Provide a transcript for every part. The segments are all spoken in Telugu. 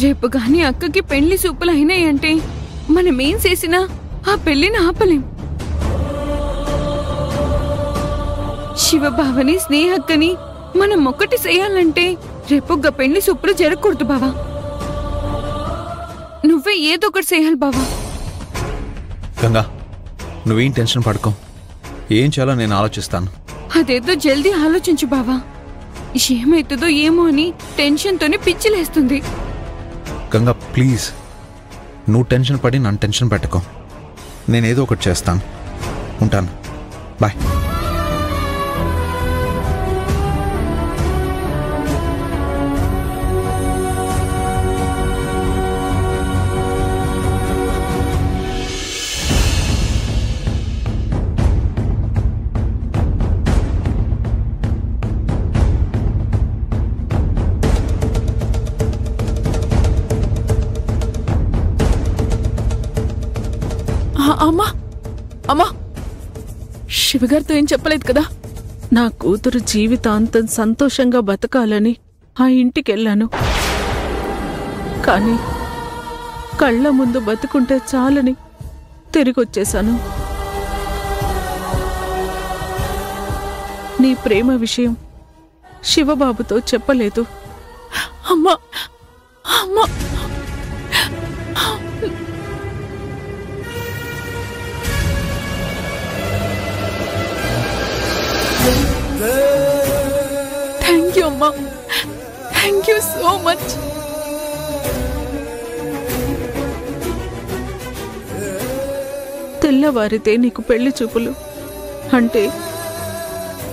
రేపు గాని అక్కకి పెళ్లి సూపులు అయినాయంటే మనమేం చేసినా ఆ పెళ్లిని ఆపలేం. శివబావని స్నేహక్కని మనం ఒక్కటి చేయాలంటే రేపొగ్గ పెళ్లి సూపులు జరగకూడదు బావా. నువ్వే ఏదో ఒకటి చేయాలి బావా. గంగా, నువ్వేం టెన్షన్ పడుకో. ఏం చేయాలో నేను ఆలోచిస్తాను. అదేదో జల్దీ ఆలోచించు బావా. ఏమైతుందో ఏమో అని టెన్షన్తోనే పిచ్చిలేస్తుంది. గంగా ప్లీజ్, నువ్వు టెన్షన్ పడి నన్ను టెన్షన్ పెట్టుకో. నేనేదో ఒకటి చేస్తాను. ఉంటాను. బాయ్. అమ్మా అమ్మా, శివగారితో ఏం చెప్పలేదు కదా? నా కూతురు జీవితాంతం సంతోషంగా బతకాలని ఆ ఇంటికెళ్ళాను. కానీ కళ్ళ ముందు బతుకుంటే చాలని తిరిగొచ్చేశాను. నీ ప్రేమ విషయం శివబాబుతో చెప్పలేదు. అమ్మా అమ్మా, థ్యాంక్ యూ అమ్మా, థ్యాంక్ యూ సో మచ్. తెల్లవారితే నీకు పెళ్లి చూపులు అంటే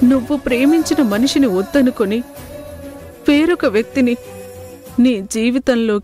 నువ్వు ప్రేమించిన మనిషిని వద్దనుకొని వేరొక వ్యక్తిని నీ జీవితంలో